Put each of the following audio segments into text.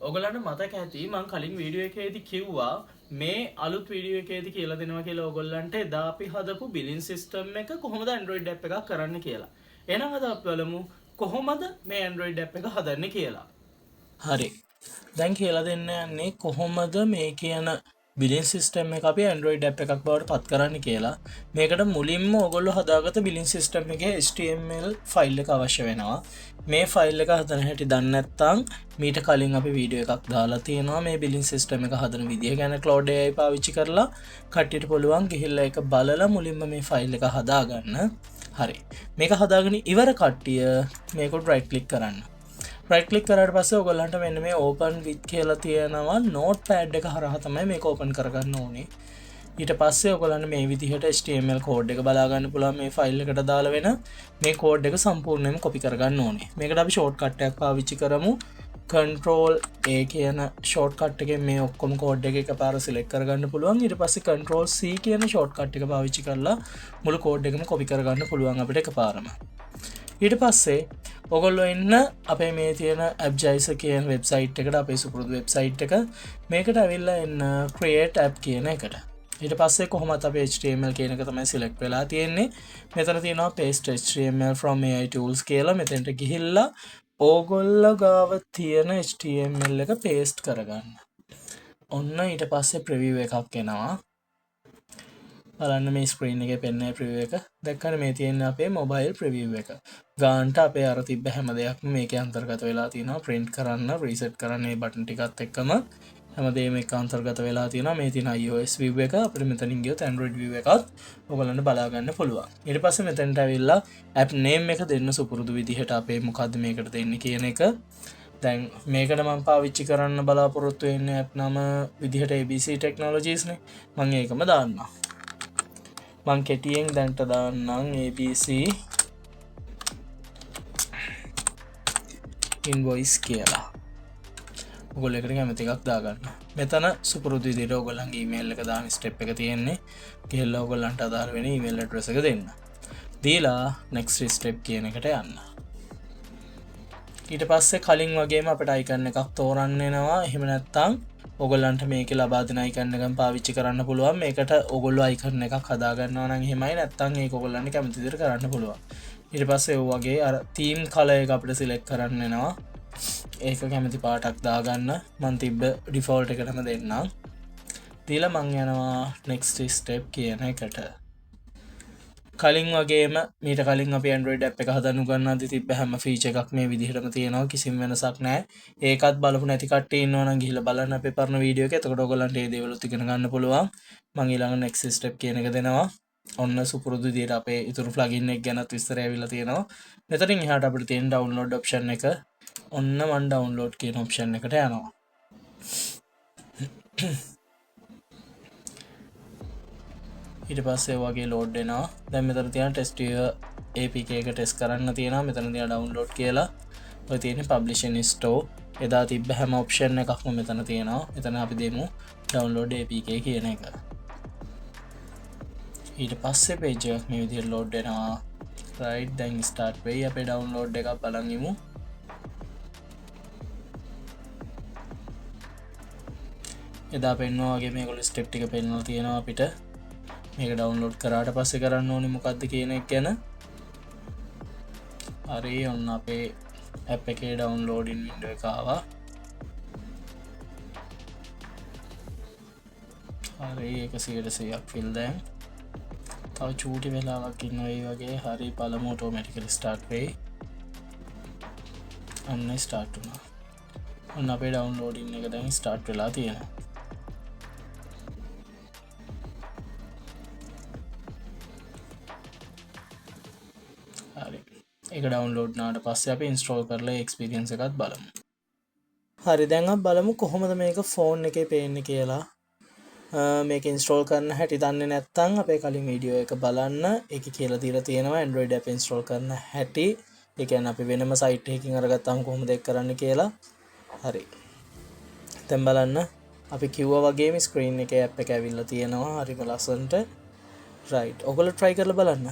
ඔයගලන්ට මතක ඇති මම කලින් වීඩියෝ එකේදී කිව්වා මේ අලුත් වීඩියෝ එකේදී කියලා දෙනවා කියලා ඔයගොල්ලන්ට එදා අපි හදපු බිලින් සිස්ටම් එක කොහොමද Android app එකක් කරන්න කියලා. එහෙනම් අද අපි බලමු කොහොමද මේ Android app එක හදන්නේ කියලා. හරි. දැන් කියලා දෙන්න යන්නේ කොහොමද මේ කියන බිලින් සිස්ටම් එක අපි Android app එකක් බවට පත් කරන්න කියලා. මේකට මුලින්ම ඔයගොල්ලෝ හදාගත්ත බිලින් සිස්ටම් එකේ HTML ෆයිල් එක අවශ්‍ය වෙනවා. මේ ෆයිල් එක හදන හැටි දන්නේ නැත්නම් මීට කලින් අපි වීඩියෝ එකක් දාලා තියෙනවා මේ බිලින් සිස්ටම් එක හදන විදිය ගැන Cloud AI පාවිච්චි කරලා කට්ටියට පුළුවන් ගිහිල්ලා ඒක බලලා මුලින්ම මේ ෆයිල් එක හදාගන්න. හරි. මේක හදාගෙන ඉවර කට්ටිය මේකට right click කරන්න. right click කරාට පස්සේ ඔයගොල්ලන්ට මෙන්න මේ open with කියලා තියෙනවා notepad එක හරහා තමයි මේක open කරගන්න ඕනේ. ඊට පස්සේ ඔයගොල්ලන්ට මේ විදිහට HTML code එක බලා ගන්න පුළුවන් මේ ෆයිල් එකට දාලා වෙන මේ code එක සම්පූර්ණයෙන්ම copy කරගන්න ඕනේ. මේකට අපි shortcut එකක් පාවිච්චි කරමු. control A කියන shortcut එකෙන් මේ ඔක්කොම code එක එකපාර select කරගන්න පුළුවන්. ඊට පස්සේ control C කියන shortcut එක පාවිච්චි කරලා මුළු code එකම copy කරගන්න පුළුවන් අපිට එකපාරම. ඊට පස්සේ ඔගොල්ලෝ එන්න අපේ මේ තියෙන AppJicer කියන වෙබ්සයිට් එකට අපේ සුපුරුදු වෙබ්සයිට් එක මේකට ඇවිල්ලා එන්න create app කියන එකට. ඊට පස්සේ කොහොමද අපේ HTML කියන එක තමයි select වෙලා තියෙන්නේ. මෙතන තියෙනවා paste HTML from AI tools කියලා. මෙතෙන්ට ගිහිල්ලා ඕගොල්ලෝ ගාව තියෙන HTML එක paste කරගන්න. ඔන්න ඊට පස්සේ preview එකක් එනවා. බලන්න මේ ස්ක්‍රීන් එකේ පෙන්නේ preview එක. දැක්කම මේ තියෙන අපේ mobile preview එක. ගානට අපේ අර තිබ්බ හැම දෙයක්ම මේකේ අන්තර්ගත වෙලා තියෙනවා. print කරන්න, reset කරන්න මේ බටන් ටිකත් එක්කම හැමදේම එක අන්තර්ගත වෙලා තියෙනවා. මේ තියෙන iOS view එක අපිට මෙතනින් ගියොත් Android view එකත් ඔයගලන්ට බලා ගන්න පුළුවන්. ඊට පස්සේ මෙතනට ඇවිල්ලා app name එක දෙන්න සුපුරුදු විදිහට අපේ මොකද්ද මේකට දෙන්නේ කියන එක. දැන් මේකට මම පාවිච්චි කරන්න බලාපොරොත්තු වෙන්නේ app නම විදිහට ABC Technologies නේ. මම ඒකම දාන්නම්. මං කෙටියෙන් දැන්ට දාන්නම් ABC invoice කියලා. ඔයගොල්ලෝ එකට කැමති එකක් දාගන්න. මෙතන සුපුරුදු විදිහට ඔයගොල්ලන්ගේ email එක දාන step එක තියෙන්නේ. ගිහලා ඔයගොල්ලන්ට අදාළ වෙන email address එක දෙන්න. දීලා next step කියන එකට යන්න. ඊට පස්සේ කලින් වගේම අපිට icon එකක් තෝරන්න එනවා. එහෙම නැත්නම් ඔයගොල්ලන්ට මේකේ ලබා දෙන icon එකක් පාවිච්චි කරන්න පුළුවන්. මේකට ඔයගොල්ලෝ icon එකක් හදා ගන්නවා නම් එහෙමයි. නැත්නම් ඒක ඔයගොල්ලන්ට කැමති විදිහට කරන්න පුළුවන්. ඊට පස්සේ ඔය වගේ අර theme color එක අපිට select කරන්න වෙනවා. ඒක කැමති පාටක් දාගන්න. මම තිබ්බ default එකටම දෙන්නම්. දීලා මම යනවා next step කියන එකට. කලින් වගේම මීට කලින් අපි Android app එක හදන්න උගන්වද්දි තිබ්බ හැම feature එකක් මේ විදිහටම තියෙනවා. කිසිම වෙනසක් නැහැ. ඒකත් බලපු නැති කට්ටිය ඉන්නවා නම් ගිහිල්ලා බලන්න අපේ පරණ වීඩියෝ එක. එතකොට ඔයගොල්ලන්ට මේ දේවලුත් ඉගෙන ගන්න පුළුවන්. මම ඊළඟ next step කියන එක දෙනවා. ඔන්න සුපුරුදු විදිහට අපේ ඉතුරු plugin එක ගැනත් විස්තරය ඇවිල්ලා තියෙනවා. මෙතනින් එහාට අපිට තියෙන download option එක. ඔන්න මම download කියන option එකට යනවා. ඊට පස්සේ වගේ load වෙනවා. දැන් මෙතන තියෙන testio APK එක test කරන්න තියෙනවා. මෙතන තියෙන download කියලා. ඔය තියෙන publishing store. එදා තිබ්බ හැම option එකක්ම මෙතන තියෙනවා. මෙතන අපි දෙමු download APK කියන එක. ඊට පස්සේ page එකක් මේ විදිහට load වෙනවා. right දැන් start වෙයි. අපේ download එකක් බලන් ඉමු. එදා පෙන්වනවා වගේ මේගොල්ලෝ step ටික පෙන්වලා තියෙනවා අපිට. මේක ඩවුන්ලෝඩ් කරාට පස්සේ කරන්න ඕනේ මොකක්ද කියන එක ගැන. හරි ඔන්න අපේ app එකේ downloading window එක ආවා. හරි 100%ක් fill දැන්. තව චූටි වෙලාවක් ඉන්නවා ඒ වගේ. හරි බලමු automatically start වෙයි. අන්න start වුණා. ඔන්න අපේ downloading එක දැන් start වෙලා තියෙනවා. ඒක ඩවුන්ලෝඩ් වුණාට පස්සේ අපි ඉන්ස්ටෝල් කරලා එක්ස්පීරියන්ස් එකත් බලමු. හරි දැන් අපි බලමු කොහොමද මේක ෆෝන් එකේ පේන්නේ කියලා. මේක ඉන්ස්ටෝල් කරන්න හැටි දන්නේ නැත්නම් අපේ කලින් වීඩියෝ එක බලන්න. ඒකේ කියලා දීලා තියෙනවා Android app ඉන්ස්ටෝල් කරන්න හැටි. ඒ කියන්නේ අපි වෙනම සයිට් එකකින් අරගත්තාම කොහොමද ඒක කරන්න කියලා. හරි. දැන් බලන්න අපි කිව්වා වගේම ස්ක්‍රීන් එකේ app එක ඇවිල්ලා තියෙනවා. හරිම ලස්සනට. right. ඔයගොල්ලෝ try කරලා බලන්න.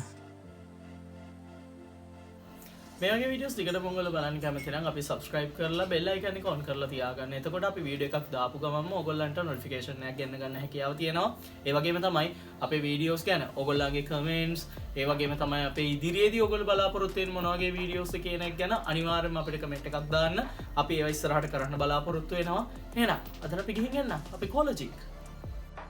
මේ වගේ වීඩියෝස් දිගටම ඔයගොල්ලෝ බලන්න කැමති නම් අපි subscribe කරලා bell icon එක on කරලා තියාගන්න. එතකොට අපි වීඩියෝ එකක් දාපු ගමන්ම ඔයගොල්ලන්ට notification එකක් ගෙන්න ගන්න හැකියාව තියෙනවා. ඒ වගේම තමයි අපේ වීඩියෝස් ගැන ඔයගොල්ලන්ගේ comments, ඒ වගේම තමයි අපේ ඉදිරියේදී ඔයගොල්ලෝ බලාපොරොත්තු වෙන මොන වගේ වීඩියෝස් කියන එක ගැන අනිවාර්යයෙන්ම අපිට comment එකක් දාන්න. අපි ඒවා ඉස්සරහට කරන්න බලාපොරොත්තු වෙනවා. එහෙනම් අදට අපි ගිහින් යන්න. අපි කොලොජික්